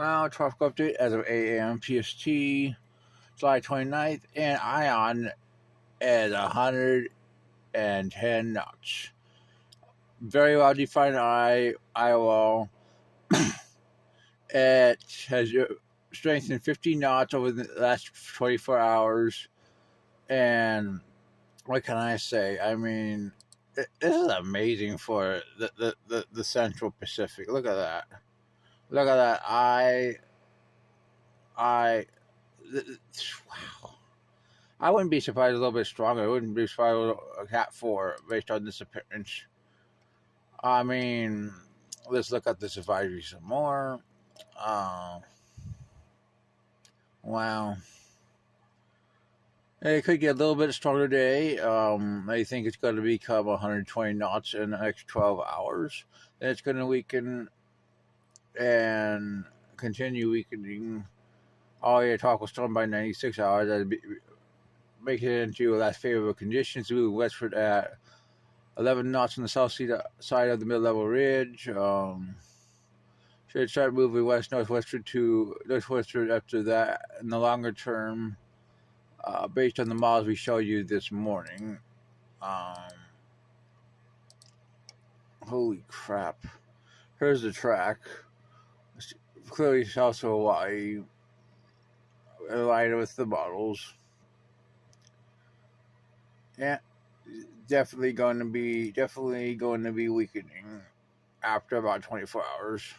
Well, tropical update as of 8 a.m. PST, July 29th, and Ion at 110 knots. Very well defined IOL. It has strengthened 50 knots over the last 24 hours. And what can I say? I mean, this is amazing for the Central Pacific. Look at that. Look at that. Wow. I wouldn't be surprised a little bit stronger. I wouldn't be surprised a Cat 4 based on this appearance. I mean, let's look at this advisory some more. Wow. It could get a little bit stronger today. I think it's going to become 120 knots in the next 12 hours. Then it's going to weaken and continue weakening all your tropical storm by 96 hours. That'd make it into less favorable conditions. Move westward at 11 knots on the south side of the mid-level ridge. Should start moving west-northwestward to northwestward after that in the longer term, based on the models we showed you this morning. Holy crap. Here's the track. Clearly South Hawaii, aligned with the models. Yeah, definitely going to be weakening after about 24 hours.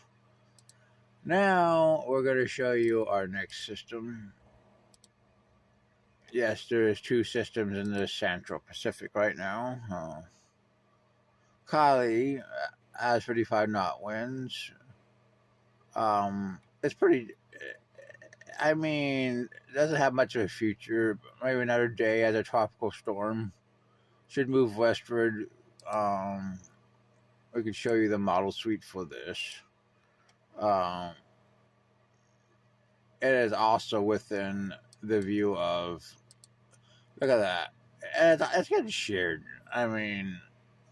Now we're going to show you our next system. Yes, there is two systems in the Central Pacific right now. Keli has 35 knot winds. It's pretty. I mean, it doesn't have much of a future. Maybe another day as a tropical storm. Should move westward. We could show you the model suite for this. It is also within the view of. Look at that. And it's getting shared. I mean,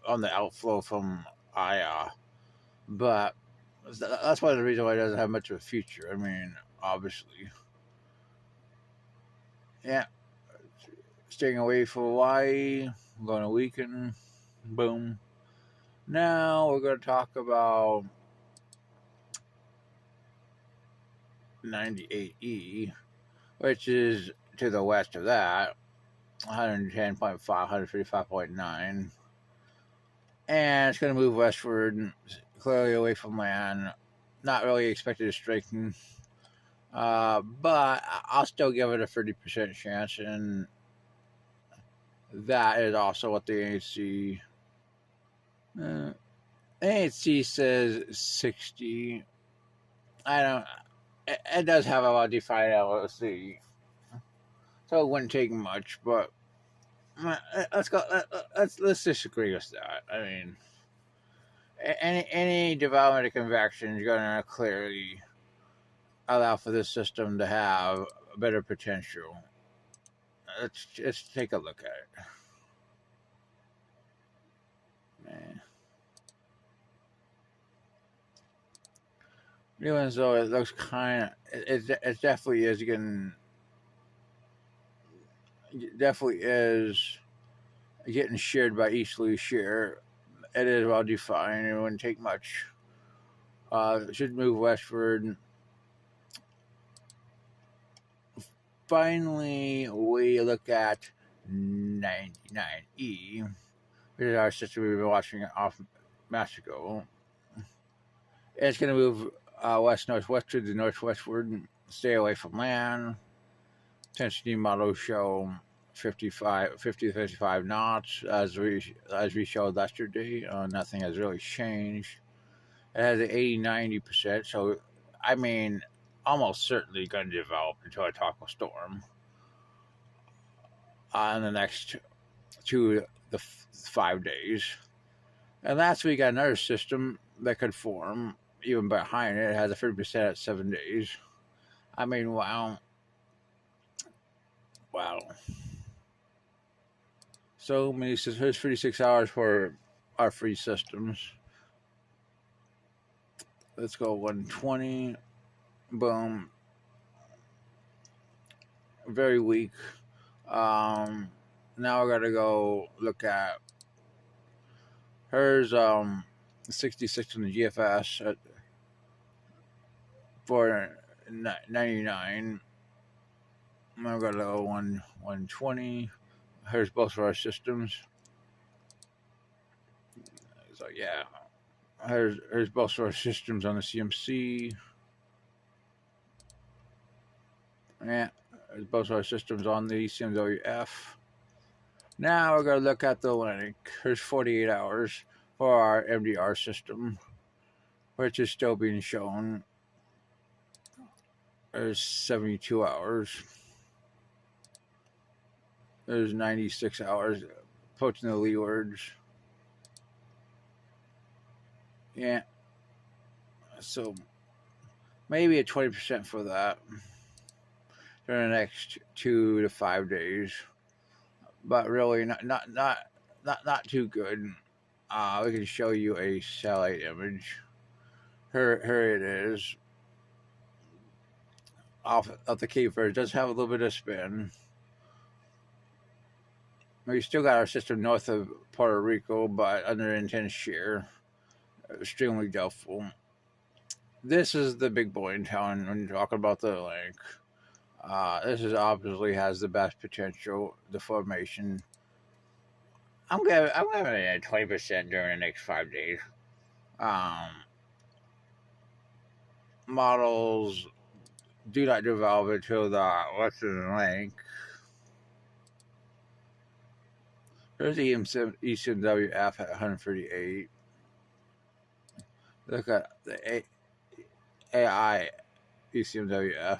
on the outflow from Aya. But that's one of the reasons why it doesn't have much of a future. I mean, obviously. Yeah. Staying away from Hawaii. I'm going to weaken. Boom. Now we're going to talk about 98E, which is to the west of that. 110.5, 135.9. And it's going to move westward, clearly away from land. Not really expected to strengthen. But I'll still give it a 30% chance. And that is also what the NHC says 60. It does have a well-defined LOC. So it wouldn't take much, but let's disagree with that. I mean, any development of convection is going to clearly allow for this system to have a better potential. Let's take a look at it. Man. Even though it looks kind of, it definitely is getting. Definitely is getting shared by easterly shear. It is well defined. It wouldn't take much. It should move westward. Finally, we look at 99E, which is our system we've been watching off Mexico. It's going to move west-northwestward to northwestward. Stay away from land. Intensity models show 50 to 55 knots as we showed yesterday. Nothing has really changed. It has an 80-90%, so I mean, almost certainly going to develop into a tropical storm in the next 2 to 5 days. And last week, got another system that could form even behind it. It has a 30% at 7 days. I mean, wow. So many systems. Here's 36 hours for our free systems. Let's go 120. Boom. Very weak. Um, Now I gotta go look at hers. 66 on the GFS at 499. I gotta go 120. Hers both of our systems. So yeah, here's both of our systems on the CMC. Yeah, there's both of our systems on the CMWF. Now we're going to look at the link. Here's 48 hours for our MDR system, which is still being shown. There's 72 hours. There's 96 hours. Poaching the leewards. Yeah. So maybe a 20% for that during the next 2 to 5 days. But really not too good. We can show you a satellite image. Here it is. Off the Cape Verde. It does have a little bit of spin. We still got our system north of Puerto Rico, but under intense shear. Extremely doubtful. This is the big boy in town when you're talking about the link. This is obviously has the best potential, the formation. I'm giving it 20% during the next 5 days. Models do not develop until the western link. There's the ECMWF at 138. Look at the AI ECMWF.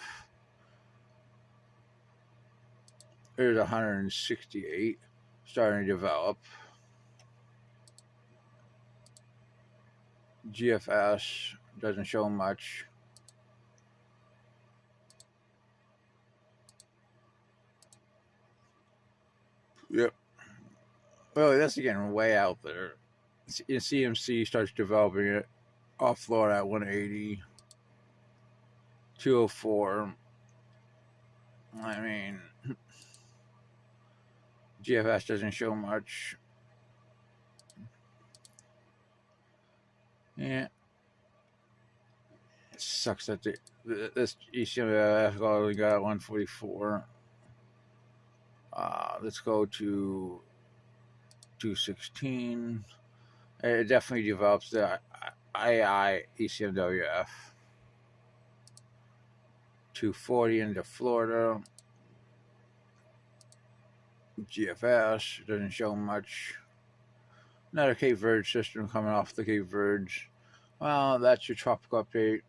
There's 168 starting to develop. GFS doesn't show much. Yep. Well, that's getting way out there. CMC starts developing it off Florida at 180, 204. I mean, GFS doesn't show much. Yeah. It sucks that this ECMF only got 144. Let's go to 216. It definitely develops the AI ECMWF. 240 into Florida. GFS doesn't show much. Another Cape Verde system coming off the Cape Verdes. Well, that's your tropical update.